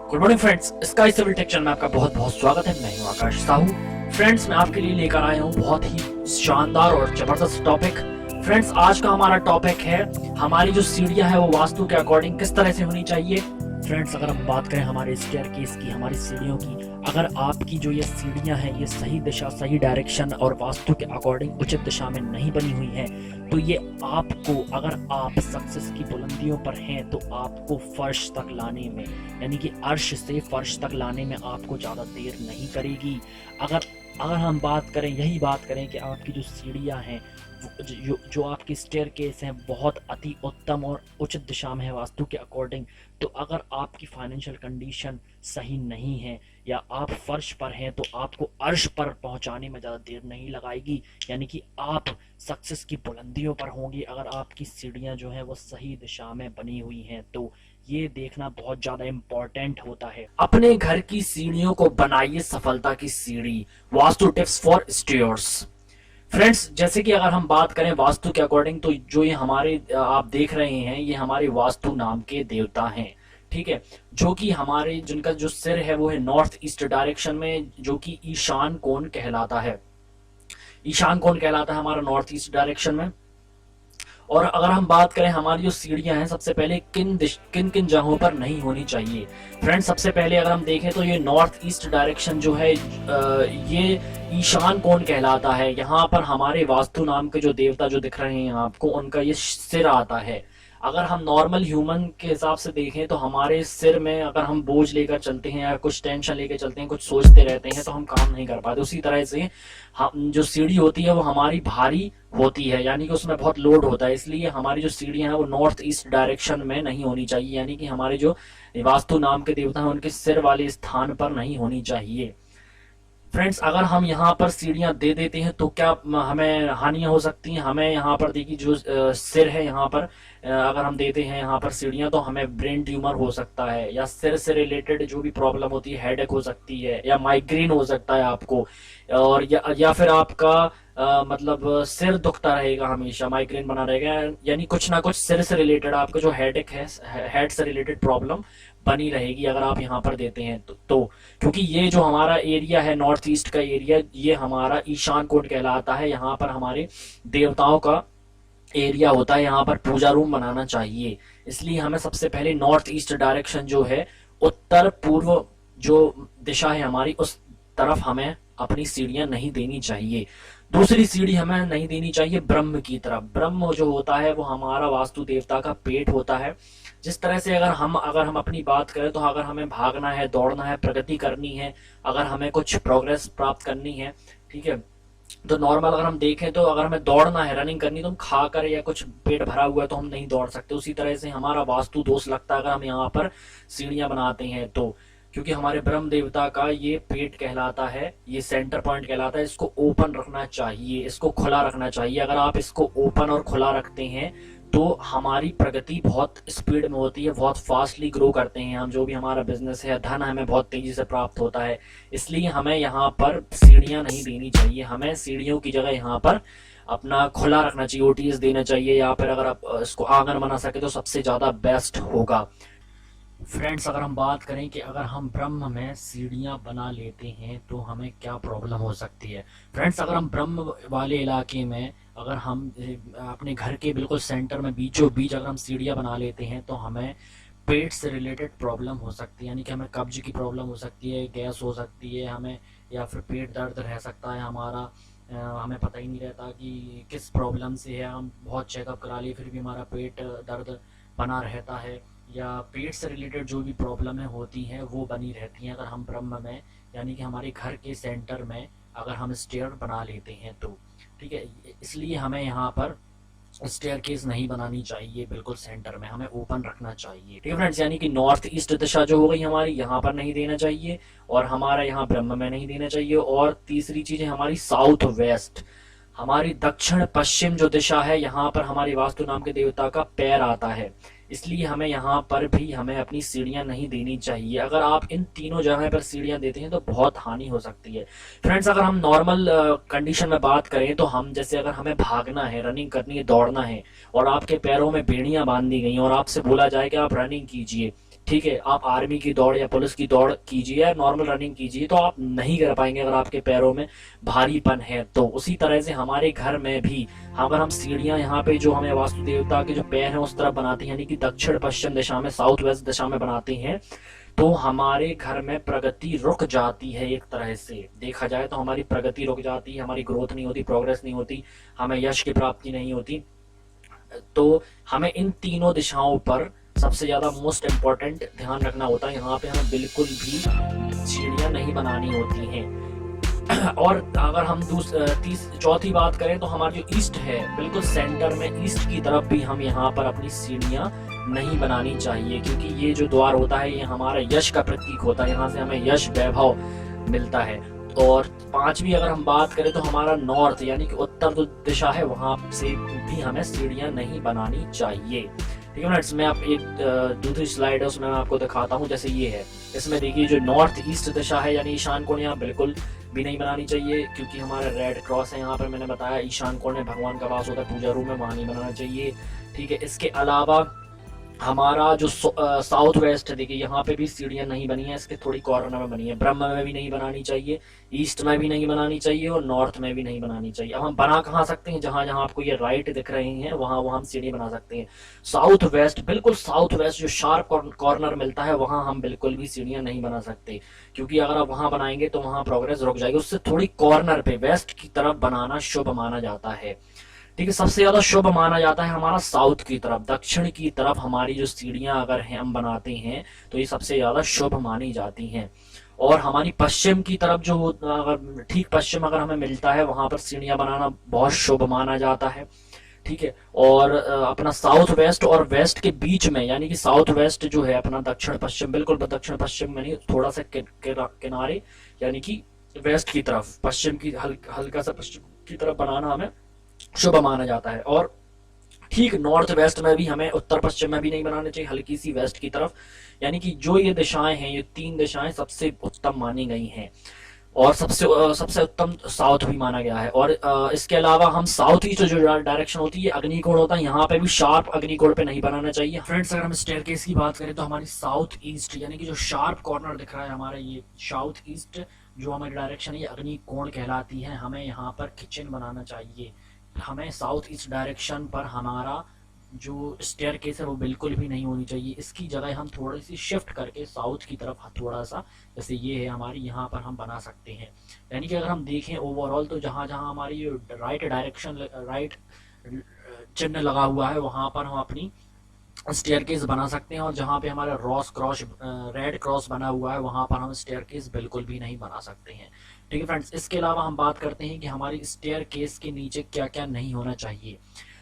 Good morning friends, Sky Civil Tech channel में आपका बहुत बहुत स्वागत है। मैं हूं आकाश साहू। फ्रेंड्स, मैं आपके लिए लेकर आया हूं बहुत ही शानदार और जबरदस्त टॉपिक। फ्रेंड्स, आज का हमारा टॉपिक है हमारी जो सीढ़ियां है वो वास्तु के अकॉर्डिंग किस तरह से होनी चाहिए। फ्रेंड्स, अगर हम बात करें हमारे स्टेयरकेस की, हमारी सीढ़ियों की, अगर आपकी जो ये सीढ़ियां हैं ये सही दिशा, सही डायरेक्शन और वास्तु के अकॉर्डिंग उचित दिशा में नहीं बनी हुई है तो ये आपको, अगर आप सक्सेस की बुलंदियों पर हैं तो आपको फर्श तक लाने में, यानी कि अर्श से फर्श तक लाने में आपको ज़्यादा देर नहीं करेगी। अगर अगर हम बात करें, यही बात करें कि आपकी जो सीढ़ियाँ हैं, जो आपकी स्टेयरकेस हैं बहुत अति उत्तम और उचित दिशा में है वास्तु के अकॉर्डिंग, तो अगर आपकी फाइनेंशियल कंडीशन सही नहीं है या आप फर्श पर हैं तो आपको अर्श पर पहुंचाने में ज़्यादा देर नहीं लगाएगी, यानी कि आप सक्सेस की बुलंदियों पर होंगी अगर आपकी सीढ़ियां जो हैं वो सही दिशा में बनी हुई हैं। तो ये देखना बहुत ज़्यादा इम्पोर्टेंट होता है। अपने घर की सीढ़ियों को बनाइए सफलता की सीढ़ी। Vastu tips for stairs. Friends, जैसे कि अगर हम बात करें वास्तु के अकॉर्डिंग, तो जो ये हमारे आप देख रहे हैं ये हमारे वास्तु नाम के देवता हैं, ठीक है, जो कि हमारे, जिनका जो सिर है वो है नॉर्थ ईस्ट डायरेक्शन में, जो कि ईशान कोण कहलाता है। ईशान कोण कहलाता है हमारा नॉर्थ ईस्ट डायरेक्शन में। और अगर हम बात करें हमारी जो सीढ़ियां हैं, सबसे पहले किन किन किन जगहों पर नहीं होनी चाहिए। फ्रेंड्स, सबसे पहले अगर हम देखें तो ये नॉर्थ ईस्ट डायरेक्शन जो है ये ईशान कोण कहलाता है। यहाँ पर हमारे वास्तु नाम के जो देवता जो दिख रहे हैं आपको, उनका ये सिर आता है। अगर हम नॉर्मल ह्यूमन के हिसाब से देखें तो हमारे सिर में अगर हम बोझ लेकर चलते हैं या कुछ टेंशन लेकर चलते हैं, कुछ सोचते रहते हैं, तो हम काम नहीं कर पाते। उसी तरह से हम, जो सीढ़ी होती है वो हमारी भारी होती है, यानी कि उसमें बहुत लोड होता है, इसलिए हमारी जो सीढ़ियां हैं वो नॉर्थ ईस्ट डायरेक्शन में नहीं होनी चाहिए, यानी कि हमारे जो वास्तु नाम के देवता हैं उनके सिर वाले स्थान पर नहीं होनी चाहिए। फ्रेंड्स, अगर हम यहाँ पर सीढ़ियाँ दे देते हैं तो क्या हमें हानियाँ हो सकती हैं। हमें यहाँ पर देखिए जो सिर है, यहाँ पर अगर हम देते हैं यहाँ पर सीढ़ियाँ, तो हमें ब्रेन ट्यूमर हो सकता है, या सिर से रिलेटेड जो भी प्रॉब्लम होती है, हेडेक हो सकती है, या माइग्रेन हो सकता है आपको, और या फिर आपका मतलब सिर दुखता रहेगा, हमेशा माइग्रेन बना रहेगा, यानी कुछ ना कुछ सिर से रिलेटेड आपका जो हेडेक है, हेड से रिलेटेड प्रॉब्लम बनी रहेगी अगर आप यहाँ पर देते हैं तो क्योंकि ये जो हमारा एरिया है नॉर्थ ईस्ट का एरिया, ये हमारा ईशान कोण कहलाता है। यहाँ पर हमारे देवताओं का एरिया होता है, यहाँ पर पूजा रूम बनाना चाहिए। इसलिए हमें सबसे पहले नॉर्थ ईस्ट डायरेक्शन जो है, उत्तर पूर्व जो दिशा है हमारी, उस तरफ हमें अपनी सीढ़ियां नहीं देनी चाहिए। दूसरी सीढ़ी हमें नहीं देनी चाहिए ब्रह्म की तरफ। ब्रह्म जो होता है वो हमारा वास्तु देवता का पेट होता है। जिस तरह से अगर हम अपनी बात करें तो अगर हमें भागना है, दौड़ना है, प्रगति करनी है, अगर हमें कुछ प्रोग्रेस प्राप्त करनी है, ठीक है, तो नॉर्मल अगर हम देखें तो अगर हमें दौड़ना है, रनिंग करनी, तो हम खाकर या कुछ पेट भरा हुआ है तो हम नहीं दौड़ सकते। उसी तरह से हमारा वास्तु दोष लगता है अगर हम यहाँ पर सीढ़ियां बनाते हैं तो, क्योंकि हमारे ब्रह्म देवता का ये पेट कहलाता है, ये सेंटर पॉइंट कहलाता है। इसको ओपन रखना चाहिए, इसको खुला रखना चाहिए। अगर आप इसको ओपन और खुला रखते हैं तो हमारी प्रगति बहुत स्पीड में होती है, बहुत फास्टली ग्रो करते हैं हम। जो भी हमारा बिजनेस है, धन हमें बहुत तेजी से प्राप्त होता है। इसलिए हमें यहाँ पर सीढ़ियाँ नहीं देनी चाहिए, हमें सीढ़ियों की जगह यहाँ पर अपना खुला रखना चाहिए, ओटीएस देना चाहिए, या फिर अगर आप इसको आंगन बना सके तो सबसे ज़्यादा बेस्ट होगा। फ्रेंड्स, अगर हम बात करें कि अगर हम ब्रह्म में सीढ़ियां बना लेते हैं तो हमें क्या प्रॉब्लम हो सकती है। फ्रेंड्स, अगर हम ब्रह्म वाले इलाके में, अगर हम अपने घर के बिल्कुल सेंटर में बीचों बीच अगर हम सीढ़ियां बना लेते हैं तो हमें पेट से रिलेटेड प्रॉब्लम हो सकती है, यानी कि हमें कब्ज की प्रॉब्लम हो सकती है, गैस हो सकती है हमें, या फिर पेट दर्द रह सकता है हमारा। हमें पता ही नहीं रहता कि किस प्रॉब्लम से है, हम बहुत चेकअप करा लिए फिर भी हमारा पेट दर्द बना रहता है, या पेट से रिलेटेड जो भी प्रॉब्लमें होती हैं वो बनी रहती हैं अगर हम ब्रह्म में, यानी कि हमारे घर के सेंटर में अगर हम स्टेयर बना लेते हैं तो, ठीक है। इसलिए हमें यहाँ पर स्टेयरकेस नहीं बनानी चाहिए, बिल्कुल सेंटर में हमें ओपन रखना चाहिए, ठीक है फ्रेंड्स। यानी कि नॉर्थ ईस्ट दिशा जो हो गई हमारी, यहाँ पर नहीं देना चाहिए, और हमारा यहाँ ब्रह्म में नहीं देना चाहिए। और तीसरी चीज है हमारी साउथ वेस्ट, हमारी दक्षिण पश्चिम जो दिशा है, यहाँ पर हमारे वास्तु नाम के देवता का पैर आता है, इसलिए हमें यहाँ पर भी हमें अपनी सीढ़ियां नहीं देनी चाहिए। अगर आप इन तीनों जगह पर सीढ़ियां देते हैं तो बहुत हानि हो सकती है। फ्रेंड्स, अगर हम नॉर्मल कंडीशन में बात करें तो हम, जैसे अगर हमें भागना है, रनिंग करनी है, दौड़ना है, और आपके पैरों में बेड़ियां बांध दी गई और आपसे बोला जाए कि आप रनिंग कीजिए, ठीक है, आप आर्मी की दौड़ या पुलिस की दौड़ कीजिए या नॉर्मल रनिंग कीजिए तो आप नहीं कर पाएंगे अगर आपके पैरों में भारीपन है। तो उसी तरह से हमारे घर में भी अगर हम सीढ़ियां यहाँ पे जो हमें वास्तु देवता के जो पैर हैं उस तरफ बनाते हैं, यानी कि दक्षिण पश्चिम दिशा में, साउथ वेस्ट दिशा में बनाते हैं, तो हमारे घर में प्रगति रुक जाती है। एक तरह से देखा जाए तो हमारी प्रगति रुक जाती है, हमारी ग्रोथ नहीं होती, प्रोग्रेस नहीं होती, हमें यश की प्राप्ति नहीं होती। तो हमें इन तीनों दिशाओं पर सबसे ज्यादा मोस्ट इम्पोर्टेंट ध्यान रखना होता है। यहाँ पे हमें बिल्कुल भी सीढ़ियां नहीं बनानी होती हैं। और अगर हम चौथी बात करें तो हमारा जो ईस्ट है, बिल्कुल सेंटर में ईस्ट की तरफ भी हम यहाँ पर अपनी सीढ़ियां नहीं बनानी चाहिए, क्योंकि ये जो द्वार होता है ये हमारा यश का प्रतीक होता है, यहाँ से हमें यश वैभव मिलता है। और पांचवी अगर हम बात करें तो हमारा नॉर्थ यानी कि उत्तर जो दिशा है वहां से भी हमें सीढ़ियां नहीं बनानी चाहिए। ठीक है फ्रेंड्स, मैं आप एक दूसरी स्लाइड है उसमें मैं आपको दिखाता हूँ। जैसे ये है, इसमें देखिए जो नॉर्थ ईस्ट दिशा है यानी ईशान कोण, यहाँ बिल्कुल भी नहीं बनानी चाहिए, क्योंकि हमारा रेड क्रॉस है यहाँ पर, मैंने बताया ईशान कोण में भगवान का वास होता है, पूजा रूम में, वहां नहीं बनाना चाहिए। ठीक है, इसके अलावा हमारा जो साउथ वेस्ट है, देखिए यहाँ पे भी सीढ़ियां नहीं बनी है, इसके थोड़ी कॉर्नर में बनी है। ब्रह्म में भी नहीं बनानी चाहिए, ईस्ट में भी नहीं बनानी चाहिए और नॉर्थ में भी नहीं बनानी चाहिए। अब हम बना कहाँ सकते हैं, जहां जहां आपको ये राइट दिख रहे हैं वहां वहां हम सीढ़ी बना सकते हैं। साउथ वेस्ट, बिल्कुल साउथ वेस्ट जो शार्प कॉर्नर मिलता है वहां हम बिल्कुल भी सीढ़ियां नहीं बना सकते, क्योंकि अगर आप वहां बनाएंगे तो वहां प्रोग्रेस रुक जाएगी। उससे थोड़ी कॉर्नर पे वेस्ट की तरफ बनाना शुभ माना जाता है। ठीक है, सबसे ज्यादा शुभ माना जाता है हमारा साउथ की तरफ, दक्षिण की तरफ हमारी जो सीढ़ियां अगर हम बनाते हैं तो ये सबसे ज्यादा शुभ मानी जाती हैं। और हमारी पश्चिम की तरफ जो अगर ठीक पश्चिम अगर हमें मिलता है वहां पर सीढ़ियां बनाना बहुत शुभ माना जाता है। ठीक है, और अपना साउथ वेस्ट और वेस्ट के बीच में, यानी कि साउथ वेस्ट जो है अपना दक्षिण पश्चिम, बिल्कुल दक्षिण पश्चिम में नहीं, थोड़ा सा किनारे यानी कि वेस्ट की तरफ, पश्चिम की हल्का सा पश्चिम की तरफ बनाना हमें शुभ माना जाता है। और ठीक नॉर्थ वेस्ट में भी हमें, उत्तर पश्चिम में भी नहीं बनाना चाहिए, हल्की सी वेस्ट की तरफ, यानी कि जो ये दिशाएं हैं, ये तीन दिशाएं सबसे उत्तम मानी गई हैं। और सबसे उत्तम साउथ भी माना गया है। और इसके अलावा हम साउथ ईस्ट जो डायरेक्शन होती है अग्निकोण होता है, यहाँ पे भी शार्प अग्निकोण पे नहीं बनाना चाहिए। फ्रेंड्स, अगर हम स्टेयरकेस की बात करें तो हमारी साउथ ईस्ट यानी कि जो शार्प कॉर्नर दिख रहा है हमारा, ये साउथ ईस्ट जो हमारी डायरेक्शन है ये अग्निकोण कहलाती है। हमें यहाँ पर किचन बनाना चाहिए। हमें साउथ ईस्ट डायरेक्शन पर हमारा जो स्टेयरकेस है वो बिल्कुल भी नहीं होनी चाहिए। इसकी जगह हम थोड़ी सी शिफ्ट करके साउथ की तरफ थोड़ा सा, जैसे ये है हमारी, यहाँ पर हम बना सकते हैं। यानी कि अगर हम देखें ओवरऑल तो जहाँ जहाँ हमारी राइट डायरेक्शन, राइट चिन्ह लगा हुआ है वहाँ पर हम अपनी स्टेयरकेस बना सकते हैं। और जहाँ पे हमारा रेड क्रॉस बना हुआ है वहाँ पर हम स्टेयरकेस बिल्कुल भी नहीं बना सकते हैं। ठीक है फ्रेंड्स, इसके अलावा हम बात करते हैं कि हमारी स्टेयरकेस के नीचे क्या क्या नहीं होना चाहिए।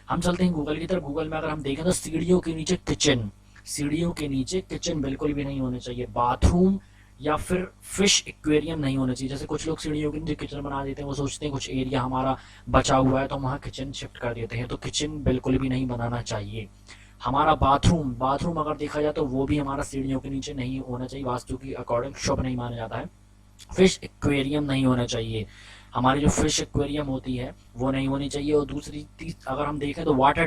हम चलते हैं गूगल की तरफ। गूगल में अगर हम देखें तो सीढ़ियों के नीचे किचन, सीढ़ियों के नीचे किचन बिल्कुल भी नहीं होने चाहिए। बाथरूम या फिर फिश एक्वेरियम नहीं होना चाहिए। जैसे कुछ लोग सीढ़ियों के नीचे किचन बना देते हैं, वो सोचते हैं कुछ एरिया हमारा बचा हुआ है तो वहाँ किचन शिफ्ट कर देते हैं, तो किचन बिल्कुल भी नहीं बनाना चाहिए। हमारा बाथरूम अगर देखा जाए तो वो भी हमारा सीढ़ियों के नीचे नहीं होना चाहिए, वास्तु की अकॉर्डिंग शुभ नहीं माना जाता है। फिश एक्वेरियम नहीं होना चाहिए, हमारी जो फिश एक्वेरियम होती है वो नहीं होनी चाहिए। और दूसरी अगर हम देखें तो वाटर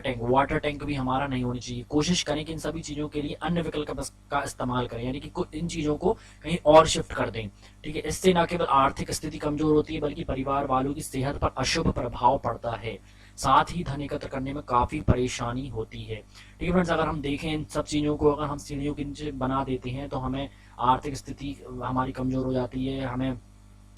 टैंक भी हमारा नहीं होनी चाहिए। कोशिश करें कि इन सभी चीज़ों के लिए अन्य विकल्प का इस्तेमाल करें, यानी कि इन चीज़ों को कहीं और शिफ्ट कर दें। ठीक है, इससे न केवल आर्थिक स्थिति कमजोर होती है बल्कि परिवार वालों की सेहत पर अशुभ प्रभाव पड़ता है, साथ ही धन एकत्र करने में काफ़ी परेशानी होती है। ठीक है फ्रेंड्स, अगर हम देखें इन सब चीज़ों को अगर हम सीढ़ियों के नीचे बना देते हैं तो हमें आर्थिक स्थिति हमारी कमज़ोर हो जाती है, हमें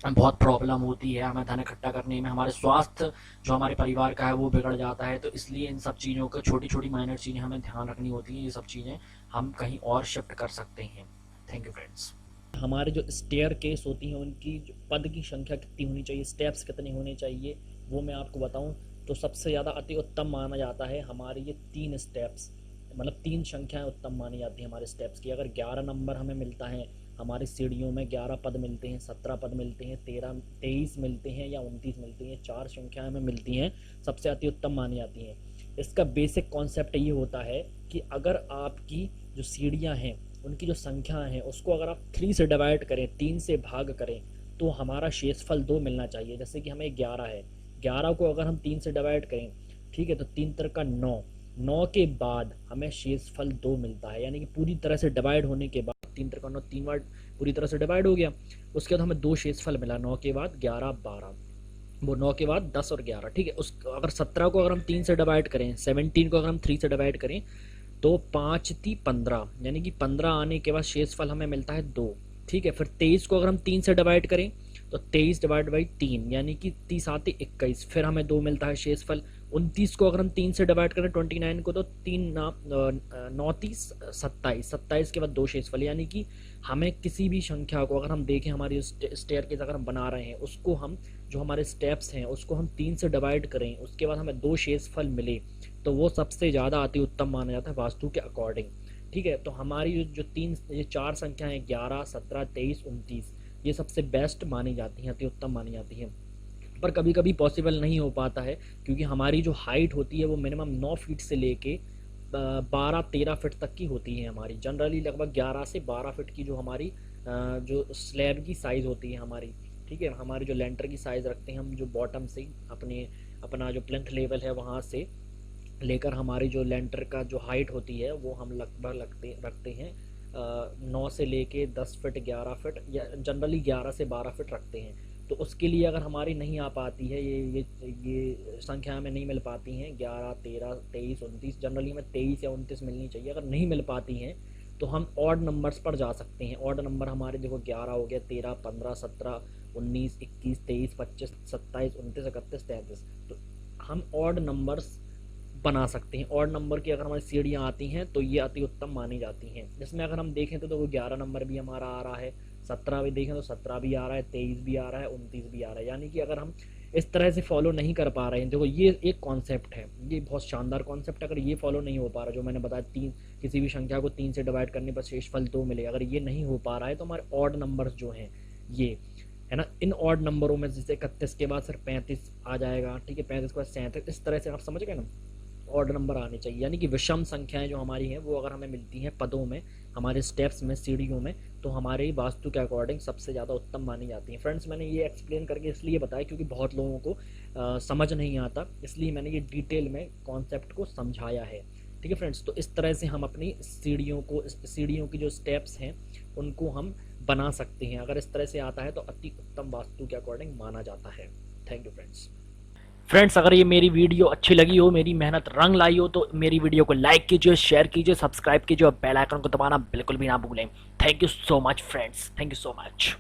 बहुत प्रॉब्लम होती है, हमें धन इकट्ठा करने में, हमारे स्वास्थ्य जो हमारे परिवार का है वो बिगड़ जाता है। तो इसलिए इन सब चीज़ों को, छोटी छोटी माइनर चीज़ें हमें ध्यान रखनी होती है। ये सब चीज़ें हम कहीं और शिफ्ट कर सकते हैं। Thank you friends. हमारे जो स्टेयर केस होती हैं उनकी जो पद की संख्या कितनी होनी चाहिए, स्टेप्स कितने होने चाहिए, वो मैं आपको बताऊं तो सबसे ज़्यादा अति उत्तम माना जाता है हमारे ये 3 स्टेप्स, मतलब 3 संख्याएं उत्तम मानी जाती हैं हमारे स्टेप्स की। अगर 11 नंबर हमें मिलता है, हमारी सीढ़ियों में 11 पद मिलते हैं, 17 पद मिलते हैं, 23 मिलते हैं या 29 मिलती हैं, 4 संख्याएं हमें मिलती हैं, सबसे अति उत्तम मानी जाती हैं। इसका बेसिक कॉन्सेप्ट ये होता है कि अगर आपकी जो सीढ़ियाँ हैं उनकी जो संख्या है उसको अगर आप 3 से डिवाइड करें, 3 से भाग करें, तो हमारा शेषफल 2 मिलना चाहिए। जैसे कि हमें 11 है, 11 को अगर हम 3 से डिवाइड करें, ठीक है, तो 3 3 का 9, 9 के बाद हमें शेषफल 2 मिलता है, यानी कि पूरी तरह से डिवाइड होने के बाद 3 त्रिकोण 9 3 बार पूरी तरह से डिवाइड हो गया। उसके बाद हमें 2 शेषफल मिला, 9 के बाद 11 12, वो 9 के बाद 10 और 11, ठीक है। उस अगर 17 को अगर हम 3 से डिवाइड करें, 17 को अगर हम 3 से डिवाइड करें तो 5 × 15, यानी कि 15 आने के बाद शेषफल हमें मिलता है 2, ठीक है। फिर 23 को अगर हम 3 से डिवाइड करें तो 23 डिवाइड बाई 3, यानी कि 30 आते 21, फिर हमें 2 मिलता है शेषफल। 29 को अगर हम 3 से डिवाइड करें 29 को तो 3 9 30 27, 27 के बाद 2 शेषफल, यानी कि हमें किसी भी संख्या को अगर हम देखें, हमारी स्टेयरकेस अगर हम बना रहे हैं उसको हम जो हमारे स्टेप्स हैं उसको हम 3 से डिवाइड करें, उसके बाद हमें 2 शेषफल मिले तो वो सबसे ज़्यादा अति उत्तम माना जाता है वास्तु के अकॉर्डिंग, ठीक है। तो हमारी ये 4 संख्याएं 11 17 23 29 ये सबसे बेस्ट मानी जाती हैं, अति उत्तम मानी जाती हैं। पर कभी कभी पॉसिबल नहीं हो पाता है क्योंकि हमारी जो हाइट होती है वो मिनिमम 9 फीट से लेके 12-13 फीट तक की होती है हमारी। जनरली लगभग 11 से 12 फीट की जो हमारी जो स्लैब की साइज़ होती है हमारी, ठीक है। हमारी जो लेंटर की साइज़ रखते हैं हम, जो बॉटम से अपना जो प्लिंथ लेवल है वहाँ से लेकर हमारी जो लेंटर का जो हाइट होती है वो हम लगभग रखते हैं 9 से लेके 10 फिट 11 फिट, या जनरली 11 से 12 फिट रखते हैं। तो उसके लिए अगर हमारी नहीं आ पाती है, ये संख्या में नहीं मिल पाती हैं 11 13 23 29, जनरली हमें 23 या 29 मिलनी चाहिए। अगर नहीं मिल पाती हैं तो हम ऑड नंबर्स पर जा सकते हैं। ऑड नंबर हमारे देखो 11 हो गया, 13 15 17 19 21 23 25 27 29 31 33, तो हम ऑड नंबर्स बना सकते हैं। ऑड नंबर की अगर हमारी सीढ़ियाँ आती हैं तो ये अति उत्तम मानी जाती हैं। जिसमें अगर हम देखें तो 11 नंबर भी हमारा आ रहा है, 17 भी देखें तो 17 भी आ रहा है, 23 भी आ रहा है, 29 भी आ रहा है। यानी कि अगर हम इस तरह से फॉलो नहीं कर पा रहे हैं, देखो ये एक कॉन्सेप्ट है, ये बहुत शानदार कॉन्सेप्ट है। अगर ये फॉलो नहीं हो पा रहा, जो मैंने बताया किसी भी संख्या को 3 से डिवाइड करने पर शेषफल 2 मिले, अगर ये नहीं हो पा रहा है तो हमारे ऑड नंबर्स जो हैं ये है ना, इन ऑड नंबरों में जैसे 31 के बाद सिर्फ 35 आ जाएगा, ठीक है, 35 के बाद 37, इस तरह से आप समझ गए ना, ऑड नंबर आने चाहिए। यानी कि विषम संख्याएं जो हमारी हैं वो अगर हमें मिलती हैं पदों में, हमारे स्टेप्स में, सीढ़ियों में, तो हमारे वास्तु के अकॉर्डिंग सबसे ज़्यादा उत्तम मानी जाती हैं। फ्रेंड्स, मैंने ये एक्सप्लेन करके इसलिए बताया क्योंकि बहुत लोगों को समझ नहीं आता, इसलिए मैंने ये डिटेल में कॉन्सेप्ट को समझाया है, ठीक है फ्रेंड्स। तो इस तरह से हम अपनी सीढ़ियों की जो स्टेप्स हैं उनको हम बना सकते हैं। अगर इस तरह से आता है तो अति उत्तम वास्तु के अकॉर्डिंग माना जाता है। थैंक यू फ्रेंड्स, अगर ये मेरी वीडियो अच्छी लगी हो, मेरी मेहनत रंग लाई हो, तो मेरी वीडियो को लाइक कीजिए, शेयर कीजिए, सब्सक्राइब कीजिए और बेल आइकन को दबाना बिल्कुल भी ना भूलें। Thank you so much friends, thank you so much.